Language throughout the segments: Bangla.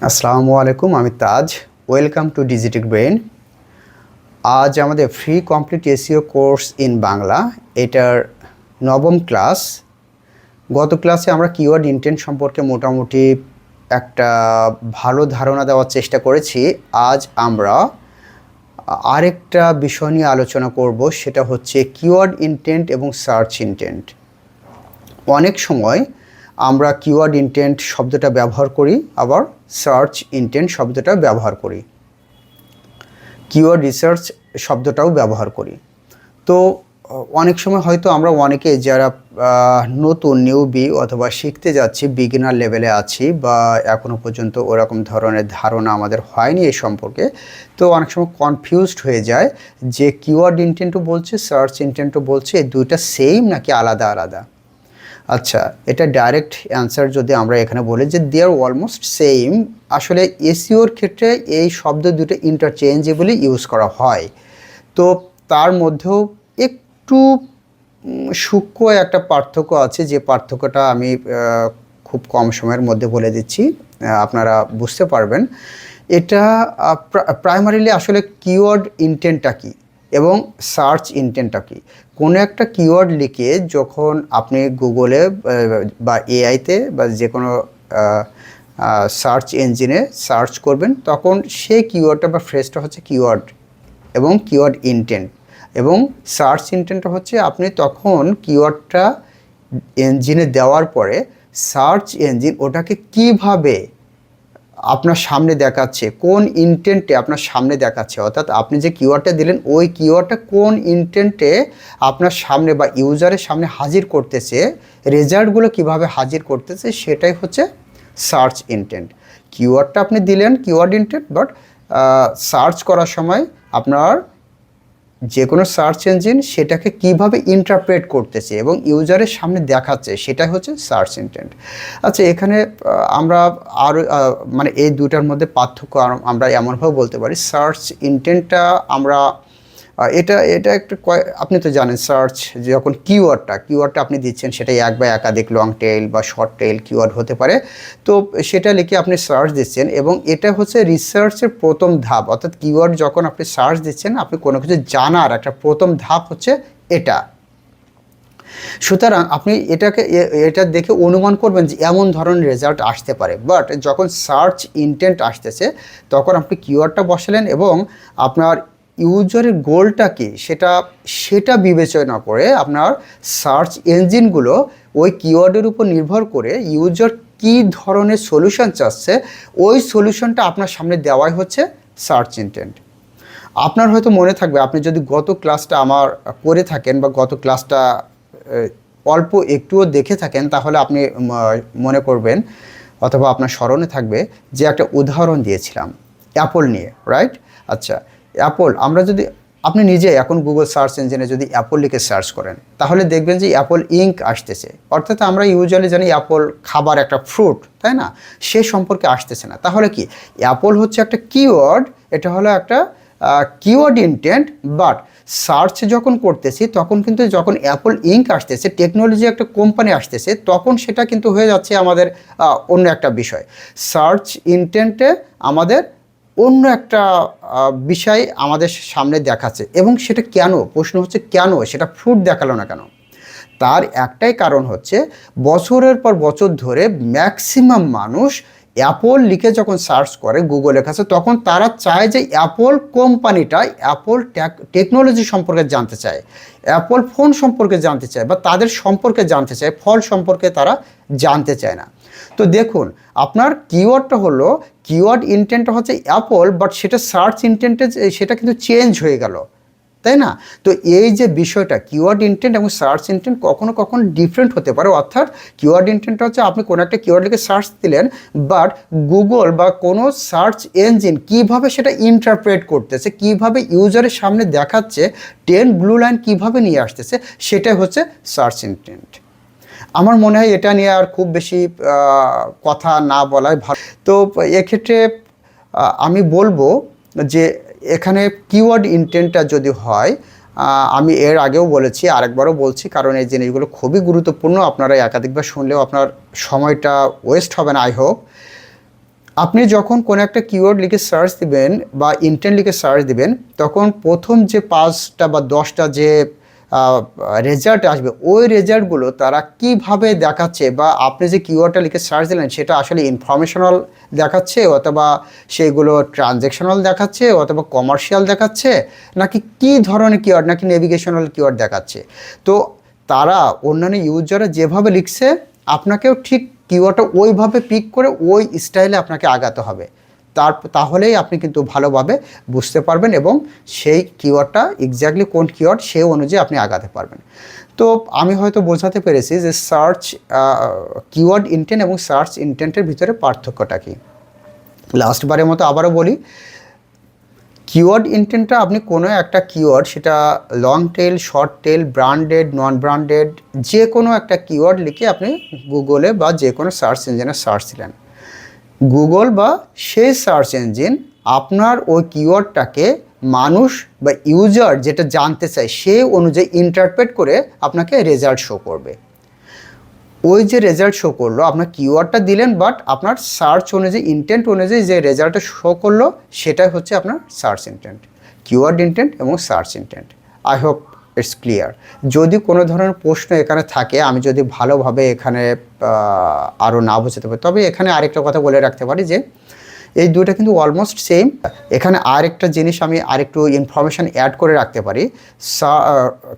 আসসালামু আলাইকুম, আমি Taj. Welcome to digital brain. আজ আমাদের free complete SEO course in Bangla, এটার নবম ক্লাস। গত ক্লাসে আমরা কিওয়ার্ড ইনটেন্ট সম্পর্কে মোটামুটি একটা ভালো ধারণা দেওয়ার চেষ্টা করেছি। আজ আমরা আরেকটা বিষয় নিয়ে আলোচনা করব, সেটা হচ্ছে কিওয়ার্ড ইনটেন্ট এবং সার্চ ইনটেন্ট। অনেক সময় আমরা কিওয়ার্ড ইনটেন্ট শব্দটা ব্যবহার করি, আবার সার্চ ইনটেন্ট শব্দটা ব্যবহার করি, কিওয়ার্ড রিসার্চ শব্দটাও ব্যবহার করি। তো অনেক সময় হয়তো আমরা অনেকে যারা নতুন নিউবি অথবা শিখতে যাচ্ছি, বিগিনার লেভেলে আছি বা এখনও পর্যন্ত ওরকম ধরনের ধারণা আমাদের হয়নি এই সম্পর্কে, তো অনেক সময় কনফিউজড হয়ে যায় যে কিওয়ার্ড ইনটেন্টও বলছে, সার্চ ইনটেন্টও বলছে, এই দুইটা সেম নাকি আলাদা আলাদা। আচ্ছা, এটা ডাইরেক্ট অ্যান্সার যদি আমরা এখানে বলি যে দে আর অলমোস্ট সেম। আসলে এসইওর ক্ষেত্রে এই শব্দ দুটো ইন্টারচেঞ্জেবলি ইউজ করা হয়, তো তার মধ্যেও একটু সূক্ষ্ম একটা পার্থক্য আছে, যে পার্থক্যটা আমি খুব কম সময়ের মধ্যে বলে দিচ্ছি, আপনারা বুঝতে পারবেন। এটা প্রাইমারিলি আসলে কিওয়ার্ড ইনটেন্টটা কী এবং সার্চ ইনটেন্টটা কী। কোনো একটা কিওয়ার্ড লিখে যখন আপনি গুগলে বা এআইতে বা যে কোনো সার্চ ইঞ্জিনে সার্চ করবেন, তখন সেই কিওয়ার্ডটা বা ফ্রেজটা হচ্ছে কিওয়ার্ড এবং কিওয়ার্ড ইনটেন্ট। এবং সার্চ ইনটেন্টটা হচ্ছে আপনি তখন কিওয়ার্ডটা ইঞ্জিনে দেওয়ার পরে সার্চ ইঞ্জিন ওটাকে কিভাবে আপনার সামনে দেখাচ্ছে, কোন ইনটেন্টে আপনার সামনে দেখাচ্ছে, অর্থাৎ আপনি যে কিওয়ার্ডটা দিলেন ওই কিওয়ার্ডটা কোন ইনটেন্টে আপনার সামনে বা ইউজারের সামনে হাজির করতেছে, রেজাল্টগুলো কিভাবে হাজির করতেছে, সেটাই হচ্ছে সার্চ ইনটেন্ট। কিওয়ার্ডটা আপনি দিলেন কিওয়ার্ড ইনটেন্ট, বাট সার্চ করার সময় আপনার যে কোনো সার্চ ইঞ্জিন সেটাকে কিভাবে ইন্টারপ্রেট করতেছে এবং ইউজারের সামনে দেখাচ্ছে, সেটাই হচ্ছে সার্চ ইনটেন্ট। আচ্ছা, এখানে আমরা আরও মানে এই দুটার মধ্যে পার্থক্য আমরা এমনভাবে বলতে পারি। সার্চ ইনটেন্টটা আমরা এটা এটা একটু আপনি তো জানেন, সার্চ যখন কিওয়ার্ডটা আপনি দিচ্ছেন, সেটা এক বা একাধিক লং টেইল বা শর্ট টেইল কিওয়ার্ড হতে পারে, তো সেটা লিখে আপনি সার্চ দিচ্ছেন এবং এটা হচ্ছে রিসার্চের প্রথম ধাপ। অর্থাৎ কিওয়ার্ড যখন আপনি সার্চ দিচ্ছেন, আপনি কোনো কিছু জানার একটা প্রথম ধাপ হচ্ছে এটা। সুতরাং আপনি এটা দেখে অনুমান করবেন যে এমন ধরনের রেজাল্ট আসতে পারে। বাট যখন সার্চ ইনটেন্ট আসতেছে, তখন আপনি কিওয়ার্ডটা বসালেন এবং আপনার ইউজারের গোলটা কি সেটা বিবেচনা করে আপনার সার্চ ইঞ্জিনগুলো ওই কিওয়ার্ডের উপর নির্ভর করে ইউজার কী ধরনের সলিউশন চাচ্ছে, ওই সলিউশনটা আপনার সামনে দেওয়াই হচ্ছে সার্চ ইনটেন্ট। আপনার হয়তো মনে থাকবে, আপনি যদি গত ক্লাসটা আমার করে থাকেন বা গত ক্লাসটা অল্প একটুও দেখে থাকেন, তাহলে আপনি মনে করবেন অথবা আপনার স্মরণে থাকবে যে একটা উদাহরণ দিয়েছিলাম অ্যাপল নিয়ে, রাইট? আচ্ছা, অ্যাপল, আমরা যদি আপনি নিজে এখন গুগল সার্চ ইঞ্জিনে যদি অ্যাপল লিখে সার্চ করেন, তাহলে দেখবেন যে অ্যাপল ইঙ্ক আসতেছে। অর্থাৎ আমরা ইউজুয়ালি জানি অ্যাপল খাবার, একটা ফ্রুট, তাই না? সে সম্পর্কে আসতেছে না। তাহলে কি অ্যাপল হচ্ছে একটা কিওয়ার্ড, এটা হলো একটা কিওয়ার্ড ইনটেন্ট। বাট সার্চ যখন করতেছি, তখন কিন্তু যখন অ্যাপল ইঙ্ক আসতেছে, টেকনোলজি একটা কোম্পানি আসতেছে, তখন সেটা কিন্তু হয়ে যাচ্ছে আমাদের অন্য একটা বিষয়। সার্চ ইনটেন্টে আমাদের অন্য একটা বিষয় আমাদের সামনে দেখাচ্ছে। এবং সেটা কেন, প্রশ্ন হচ্ছে কেন সেটা ফ্রুট দেখালো না কেন? তার একটাই কারণ হচ্ছে, বছরের পর বছর ধরে ম্যাক্সিমাম মানুষ অ্যাপল লিখে যখন সার্চ করে গুগলের কাছে, তখন তারা চায় যে অ্যাপল কোম্পানিটা, অ্যাপল টেকনোলজি সম্পর্কে জানতে চায়, অ্যাপল ফোন সম্পর্কে জানতে চায়, বা তাদের সম্পর্কে জানতে চায়, ফল সম্পর্কে তারা জানতে চায় না। তো দেখুন, আপনার কিওয়ার্ডটা হলো, কিওয়ার্ড ইনটেন্টটা হচ্ছে অ্যাপল, বাট সেটা সার্চ ইনটেন্টে সেটা কিন্তু চেঞ্জ হয়ে গেল, তাই না? তো এই যে বিষয়টা, কিওয়ার্ড ইনটেন্ট এবং সার্চ ইনটেন্ট কখনো কখনো ডিফারেন্ট হতে পারে। অর্থাৎ কিওয়ার্ড ইনটেন্টটা হচ্ছে আপনি কোনো একটা কিওয়ার্ড লিখে সার্চ দিলেন, বাট গুগল বা কোনো সার্চ ইঞ্জিন কীভাবে সেটা ইন্টারপ্রেট করতেছে, কীভাবে ইউজারের সামনে দেখাচ্ছে, 10 ব্লু লাইন কীভাবে নিয়ে আসতেছে, সেটাই হচ্ছে সার্চ ইনটেন্ট। আমার মনে হয় এটা নিয়ে আর খুব বেশি কথা না বলাই ভালো। তো এক্ষেত্রে আমি বলবো যে এখানে কিওয়ার্ড ইনটেন্টটা যদি হয়, আমি এর আগেও বলেছি, আরেকবারও বলছি, কারণ এই জিনিসগুলো খুবই গুরুত্বপূর্ণ। আপনারা একাধিকবার শুনলেও আপনার সময়টা ওয়েস্ট হবে না, আই হোপ। আপনি যখন কোনো একটা কিওয়ার্ড লিখে সার্চ দিবেন বা ইন্টেন্ট লিখে সার্চ দিবেন, তখন প্রথম যে 5টা বা 10টা যে রেজাল্ট আসবে, ওই রেজাল্টগুলো তারা কিভাবে দেখাচ্ছে, বা আপনি যে কিওয়ার্ডটা লিখে সার্চ দিলেন সেটা আসলে ইনফরমেশনাল দেখাচ্ছে, অথবা সেগুলো ট্রানজ্যাকশনাল দেখাচ্ছে, অথবা কমার্শিয়াল দেখাচ্ছে, নাকি কী ধরনের কিওয়ার্ড, নাকি নেভিগেশনাল কিওয়ার্ড দেখাচ্ছে। তো তারা অন্যান্য ইউজাররা যেভাবে লিখছে, আপনাকেও ঠিক কিওয়ার্ডটা ওইভাবে পিক করে ওই স্টাইলে আপনাকে আগাতে হবে। তাহলেই আপনি কিন্তু ভালোভাবে বুঝতে পারবেন এবং সেই কিওয়ার্ডটা এক্স্যাক্টলি কোন কিওয়ার্ড সেই অনুযায়ী আপনি আগাতে পারবেন। তো আমি হয়তো বোঝাতে পেরেছি যে সার্চ কিওয়ার্ড ইন্টেন্ট এবং সার্চ ইন্টেন্টের ভিতরে পার্থক্যটা কী। লাস্টবারের মতো আবারও বলি, কিওয়ার্ড ইন্টেন্টটা আপনি কোনো একটা কিওয়ার্ড, সেটা long tail, short tail, branded, non branded, যে কোনো একটা কিওয়ার্ড লিখে আপনি গুগলে বা যে কোনো সার্চ ইঞ্জিনে সার্চ দিলেন। গুগল বা সেই সার্চ ইঞ্জিন আপনার ওই কিওয়ার্ডটাকে মানুষ বা ইউজার যেটা জানতে চায় সেই অনুযায়ী ইন্টারপ্রেট করে আপনাকে রেজাল্ট শো করবে। ওই যে রেজাল্ট শো করলো, আপনার কিওয়ার্ডটা দিলেন, বাট আপনার সার্চ অনুযায়ী, ইন্টেন্ট অনুযায়ী যে রেজাল্টটা শো করলো সেটাই হচ্ছে আপনার সার্চ ইন্টেন্ট, কিওয়ার্ড ইন্টেন্ট এবং search intent. I hope it's clear. যদি কোনো ধরনের প্রশ্ন এখানে থাকে, আমি যদি ভালোভাবে এখানে আরও না বোঝাতে পারি, তবে এখানে আরেকটা কথা বলে রাখতে পারি যে এই দুইটা কিন্তু অলমোস্ট সেম। এখানে আরেকটা জিনিস আমি আরেকটু ইনফরমেশান অ্যাড করে রাখতে পারি।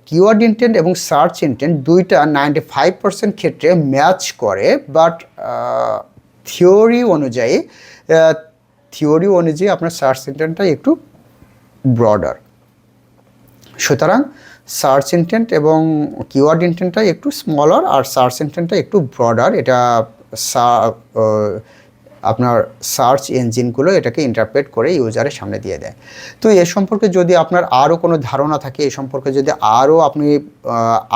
কিওয়ার্ড ইন্টেন্ট এবং সার্চ ইন্টেন্ট দুইটা 95% ক্ষেত্রে ম্যাচ করে, বাট থিওরি অনুযায়ী আপনার সার্চ ইন্টেন্টটা একটু ব্রডার। সুতরাং সার্চ ইন্টেন্ট এবং কিওয়ার্ড ইন্টেন্টটা একটু স্মলার, আর সার্চ ইন্টেন্টটা একটু ব্রডার। এটা আপনার সার্চ ইঞ্জিনগুলো এটাকে ইন্টারপ্রেট করে ইউজারের সামনে দিয়ে দেয়। তো এ সম্পর্কে যদি আপনার আরও কোনো ধারণা থাকে, এ সম্পর্কে যদি আরও আপনি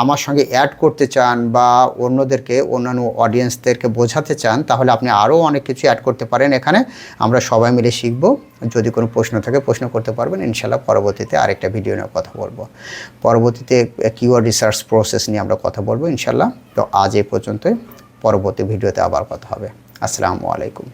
আমার সঙ্গে অ্যাড করতে চান বা অন্যান্য অডিয়েন্সদেরকে বোঝাতে চান, তাহলে আপনি আরও অনেক কিছু অ্যাড করতে পারেন। এখানে আমরা সবাই মিলে শিখব। যদি কোনো প্রশ্ন থাকে প্রশ্ন করতে পারবেন, ইনশাল্লাহ পরবর্তীতে আরেকটা ভিডিও নিয়ে কথা বলবো। পরবর্তীতে কিওয়ার্ড রিসার্চ প্রসেস নিয়ে আমরা কথা বলবো ইনশাল্লাহ। তো আজ এই পর্যন্তই, পরবর্তী ভিডিওতে আবার কথা হবে। আসসালামু আলাইকুম।